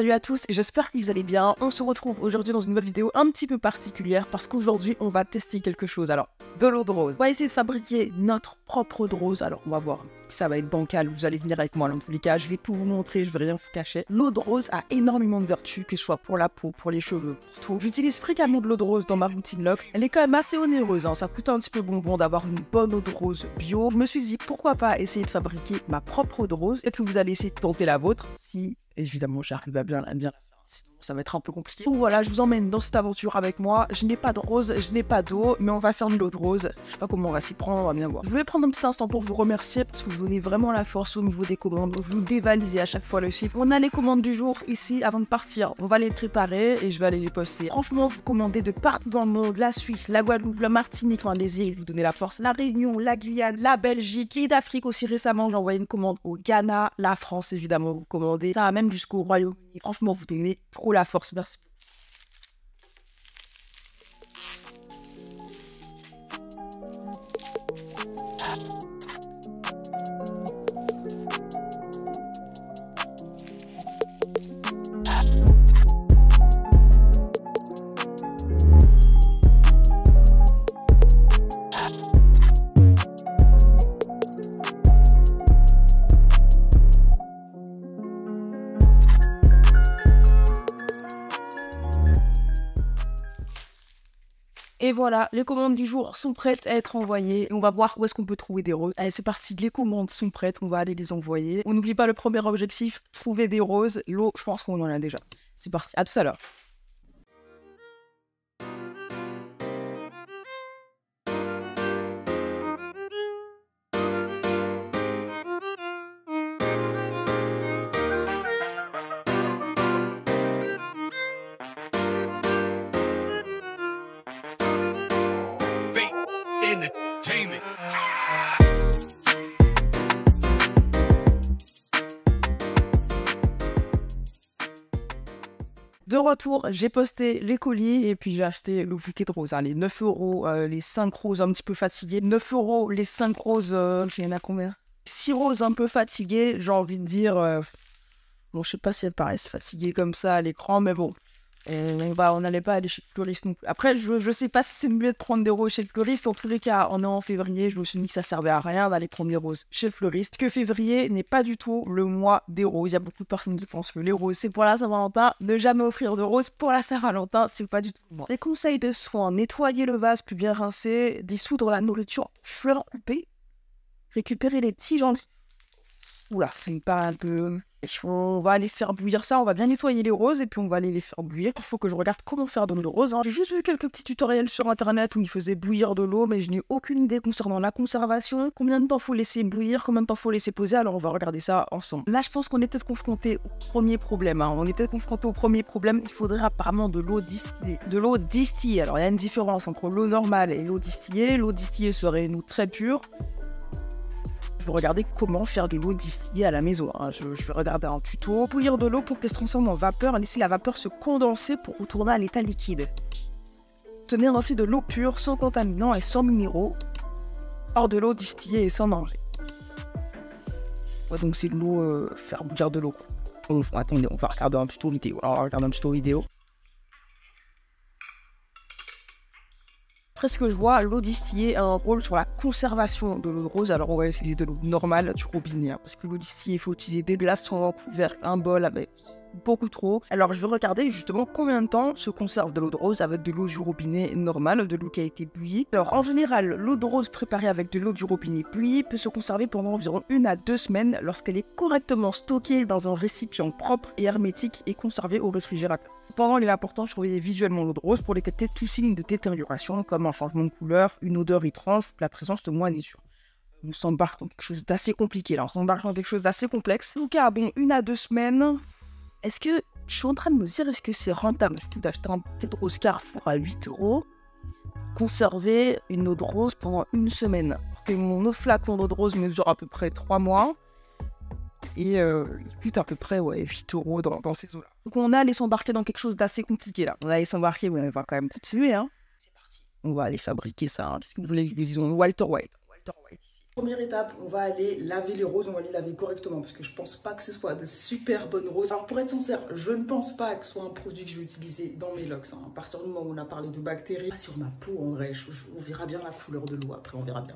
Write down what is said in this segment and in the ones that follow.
Salut à tous, j'espère que vous allez bien. On se retrouve aujourd'hui dans une nouvelle vidéo un petit peu particulière parce qu'aujourd'hui on va tester quelque chose. Alors, de l'eau de rose. On va essayer de fabriquer notre propre eau de rose. Alors, on va voir. Ça va être bancal, vous allez venir avec moi dans tous les cas. Je vais tout vous montrer, je vais rien vous cacher. L'eau de rose a énormément de vertus, que ce soit pour la peau, pour les cheveux, pour tout. J'utilise fréquemment de l'eau de rose dans ma routine Luxe. Elle est quand même assez onéreuse, hein. Ça coûte un petit peu bonbon d'avoir une bonne eau de rose bio. Je me suis dit, pourquoi pas essayer de fabriquer ma propre eau de rose. Peut-être que vous allez essayer de tenter la vôtre. Si évidemment j'arrive à bien la faire, sinon ça va être un peu compliqué. Donc voilà, je vous emmène dans cette aventure avec moi. Je n'ai pas de rose, je n'ai pas d'eau, mais on va faire de l'eau de rose. Je sais pas comment on va s'y prendre, on va bien voir. Je voulais prendre un petit instant pour vous remercier parce que vous donnez vraiment la force au niveau des commandes. Vous dévalisez à chaque fois le site. On a les commandes du jour ici avant de partir. On va les préparer et je vais aller les poster. Franchement, vous commandez de partout dans le monde, la Suisse, la Guadeloupe, la Martinique, enfin les îles, vous donnez la force. La Réunion, la Guyane, la Belgique et d'Afrique aussi récemment. J'ai envoyé une commande au Ghana, la France évidemment, vous commandez. Ça va même jusqu'au Royaume-Uni. Franchement, vous donnez trop la force. Merci. Et voilà, les commandes du jour sont prêtes à être envoyées. Et on va voir où est-ce qu'on peut trouver des roses. Allez, c'est parti, les commandes sont prêtes, on va aller les envoyer. On n'oublie pas le premier objectif, trouver des roses. L'eau, je pense qu'on en a déjà. C'est parti, à tout à l'heure. Entertainment. De retour, j'ai posté les colis et puis j'ai acheté le bouquet de roses. Les 9 €, les 5 roses un petit peu fatiguées. 9 €, les 5 roses, il y en a combien? 6 roses un peu fatiguées, j'ai envie de dire. Bon, je sais pas si elles paraissent fatiguées comme ça à l'écran, mais bon. On n'allait pas aller chez le fleuriste non plus. Après, je sais pas si c'est mieux de prendre des roses chez le fleuriste. En tous les cas, on est en février. Je me suis dit que ça servait à rien d'aller prendre des roses chez le fleuriste. Que février n'est pas du tout le mois des roses. Il y a beaucoup de personnes qui pensent que les roses, c'est pour la Saint-Valentin. Ne jamais offrir de roses pour la Saint-Valentin, c'est pas du tout le mois. Les conseils de soins: nettoyer le vase plus bien rincé, dissoudre la nourriture, fleurs coupées, récupérer les tiges en... Oula, ça me paraît un peu... On va aller faire bouillir ça, on va bien nettoyer les roses et puis on va aller les faire bouillir. Il faut que je regarde comment faire de l'eau de rose. J'ai juste vu quelques petits tutoriels sur internet où ils faisaient bouillir de l'eau, mais je n'ai aucune idée concernant la conservation. Combien de temps faut laisser bouillir, combien de temps faut laisser poser, alors on va regarder ça ensemble. Là, je pense qu'on est peut-être confronté au premier problème. On est peut-être confronté au premier problème. Il faudrait apparemment de l'eau distillée. De l'eau distillée. Alors il y a une différence entre l'eau normale et l'eau distillée. L'eau distillée serait une eau très pure. Je vais regarder comment faire de l'eau distillée à la maison. Je vais regarder un tuto. Bouillir de l'eau pour qu'elle se transforme en vapeur. Laisser la vapeur se condenser pour retourner à l'état liquide. Obtenir ainsi de l'eau pure, sans contaminants et sans minéraux. Hors de l'eau distillée et sans danger. Ouais, donc c'est de l'eau... faire bouillir de l'eau. Attendez, on va regarder un tuto vidéo. Alors, on va regarder un tuto vidéo. Après ce que je vois, l'eau distillée a un rôle sur la conservation de l'eau de rose. Alors on va essayer de l'eau normale du robinet, parce que l'eau distillée, il faut utiliser des glaçons, un couvercle, un bol avec beaucoup trop. Alors je vais regarder justement combien de temps se conserve de l'eau de rose avec de l'eau du robinet normale, de l'eau qui a été bouillie. Alors en général, l'eau de rose préparée avec de l'eau du robinet bouillie peut se conserver pendant environ 1 à 2 semaines lorsqu'elle est correctement stockée dans un récipient propre et hermétique et conservée au réfrigérateur. Cependant, il est important de surveiller visuellement l'eau de rose pour détecter tout signe de détérioration, comme un changement de couleur, une odeur étrange ou la présence de moisissures. On s'embarque dans quelque chose d'assez compliqué là, on s'embarque dans quelque chose d'assez complexe. En tout cas, bon, 1 à 2 semaines. Est-ce que je suis en train de me dire, est-ce que c'est rentable d'acheter un petit rose Carrefour à 8 €, conserver une eau de rose pendant 1 semaine? Et mon autre flacon d'eau de rose mesure à peu près 3 mois. Et il coûte à peu près 8 € dans ces eaux-là. Donc on a allé s'embarquer dans quelque chose d'assez compliqué là. On va aller s'embarquer, mais on va quand même continuer. C'est parti. On va aller fabriquer ça. Qu'est-ce que vous voulez que je vous dise? Walter White. Walter White ici. Première étape, on va aller laver les roses, on va les laver correctement parce que je pense pas que ce soit de super bonnes roses. Alors pour être sincère, je ne pense pas que ce soit un produit que je vais utiliser dans mes locks. À partir du moment où on a parlé de bactéries, sur ma peau en vrai, on verra bien la couleur de l'eau après, on verra bien.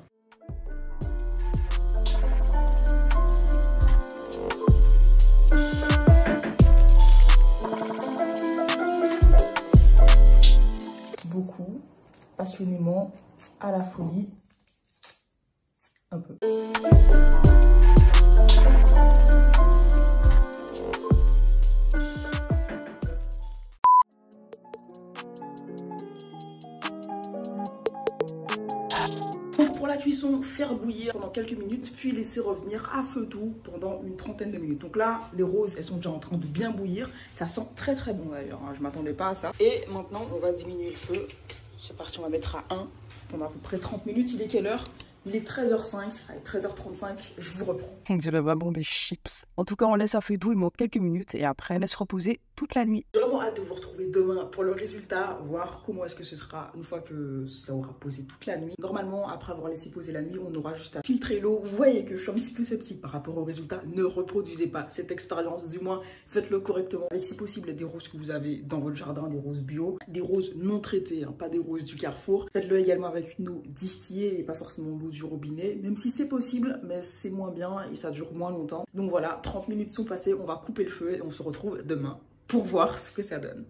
Beaucoup, passionnément, à la folie. Un peu. Donc pour la cuisson, faire bouillir pendant quelques minutes, puis laisser revenir à feu doux pendant une trentaine de minutes. Donc là, les roses, elles sont déjà en train de bien bouillir. Ça sent très très bon d'ailleurs, hein. Je m'attendais pas à ça. Et maintenant, on va diminuer le feu. C'est parti, on va mettre à 1 pendant à peu près 30 minutes. Il est quelle heure? Il est 13h05, allez 13h35, je vous reprends. On dirait vraiment des chips. En tout cas, on laisse à feu doux, il manque quelques minutes et après, on laisse reposer toute la nuit. J'ai vraiment hâte de vous retrouver demain pour le résultat, voir comment est-ce que ce sera une fois que ça aura posé toute la nuit. Normalement, après avoir laissé poser la nuit, on aura juste à filtrer l'eau. Vous voyez que je suis un petit peu sceptique par rapport au résultat. Ne reproduisez pas cette expérience, du moins faites-le correctement. Avec si possible des roses que vous avez dans votre jardin, des roses bio, des roses non traitées, hein, pas des roses du Carrefour. Faites-le également avec une eau distillée et pas forcément l'eau du robinet, même si c'est possible, mais c'est moins bien et ça dure moins longtemps. Donc voilà, 30 minutes sont passées, on va couper le feu et on se retrouve demain pour voir ce que ça donne.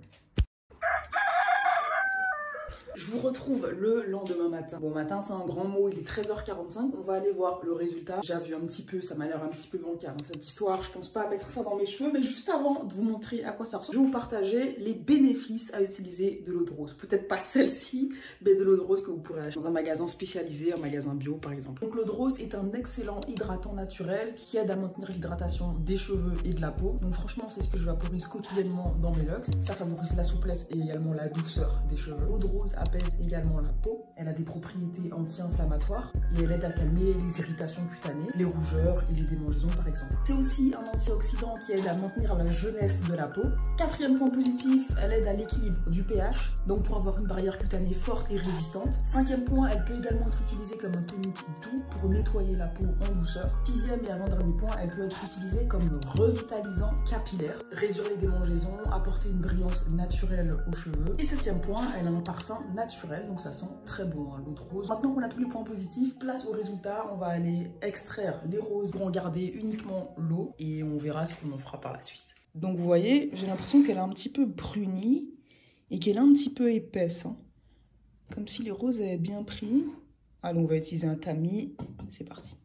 Je vous retrouve le lendemain matin. Bon, matin, c'est un grand mot, il est 13h45. On va aller voir le résultat. J'ai vu un petit peu, ça m'a l'air un petit peu bancal, hein, cette histoire. Je pense pas mettre ça dans mes cheveux, mais juste avant de vous montrer à quoi ça ressemble, je vais vous partager les bénéfices à utiliser de l'eau de rose. Peut-être pas celle-ci, mais de l'eau de rose que vous pourrez acheter dans un magasin spécialisé, un magasin bio par exemple. Donc l'eau de rose est un excellent hydratant naturel qui aide à maintenir l'hydratation des cheveux et de la peau. Donc franchement, c'est ce que je vaporise quotidiennement dans mes locks. Ça favorise la souplesse et également la douceur des cheveux. L'eau de rose apaise également la peau, elle a des propriétés anti-inflammatoires et elle aide à calmer les irritations cutanées, les rougeurs et les démangeaisons par exemple. C'est aussi un antioxydant qui aide à maintenir la jeunesse de la peau. Quatrième point positif, elle aide à l'équilibre du pH, donc pour avoir une barrière cutanée forte et résistante. Cinquième point, elle peut également être utilisée comme un tonique doux pour nettoyer la peau en douceur. Sixième et avant-dernier point, elle peut être utilisée comme revitalisant capillaire, réduire les démangeaisons, apporter une brillance naturelle aux cheveux. Et septième point, elle a un parfum naturel, donc ça sent très bon, hein, l'eau de rose. Maintenant qu'on a tous les points positifs, place au résultat. On va aller extraire les roses pour en garder uniquement l'eau et on verra ce qu'on en fera par la suite. Donc vous voyez, j'ai l'impression qu'elle est un petit peu brunie et qu'elle est un petit peu épaisse, hein. Comme si les roses avaient bien pris. Allez, on va utiliser un tamis, c'est parti.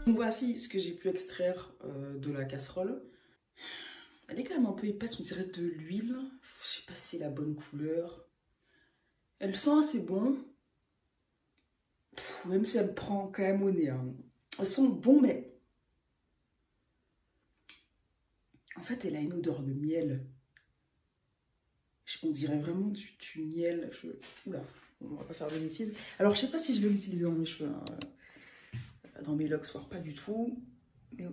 Donc voici ce que j'ai pu extraire de la casserole. Elle est quand même un peu épaisse, on dirait de l'huile. Je sais pas si c'est la bonne couleur. Elle sent assez bon. Même si elle me prend quand même au nez, hein. Elle sent bon, mais en fait elle a une odeur de miel. On dirait vraiment du miel. Oula, on va pas faire de bêtises. Alors je sais pas si je vais l'utiliser dans mes cheveux, hein. Dans mes locks, voire pas du tout. Mais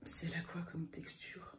c'est là quoi comme texture?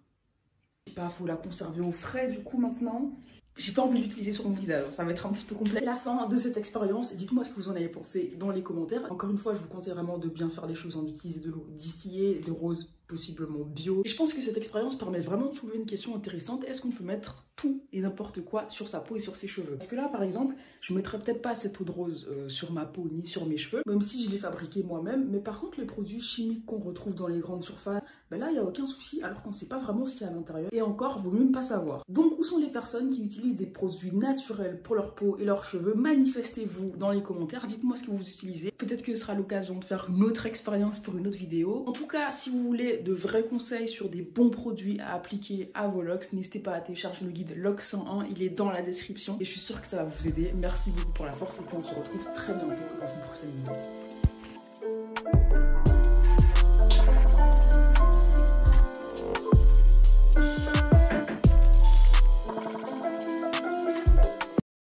Je sais pas, faut la conserver au frais du coup maintenant. J'ai pas envie de l'utiliser sur mon visage, ça va être un petit peu complexe. C'est la fin de cette expérience. Dites-moi ce que vous en avez pensé dans les commentaires. Encore une fois, je vous conseille vraiment de bien faire les choses, en utiliser de l'eau distillée, de rose possiblement bio. Et je pense que cette expérience permet vraiment de soulever une question intéressante. Est-ce qu'on peut mettre tout et n'importe quoi sur sa peau et sur ses cheveux? Parce que là, par exemple, je ne mettrais peut-être pas cette eau de rose sur ma peau ni sur mes cheveux, même si je l'ai fabriquée moi-même. Mais par contre, les produits chimiques qu'on retrouve dans les grandes surfaces, ben là, il n'y a aucun souci, alors qu'on ne sait pas vraiment ce qu'il y a à l'intérieur. Et encore, vaut même pas savoir. Donc, où sont les personnes qui utilisent des produits naturels pour leur peau et leurs cheveux? Manifestez-vous dans les commentaires, dites-moi ce que vous utilisez. Peut-être que ce sera l'occasion de faire une autre expérience pour une autre vidéo. En tout cas, si vous voulez de vrais conseils sur des bons produits à appliquer à vos locks, n'hésitez pas à télécharger le guide Locks 101, il est dans la description et je suis sûre que ça va vous aider. Merci beaucoup pour la force et puis on se retrouve très bientôt dans une prochaine vidéo.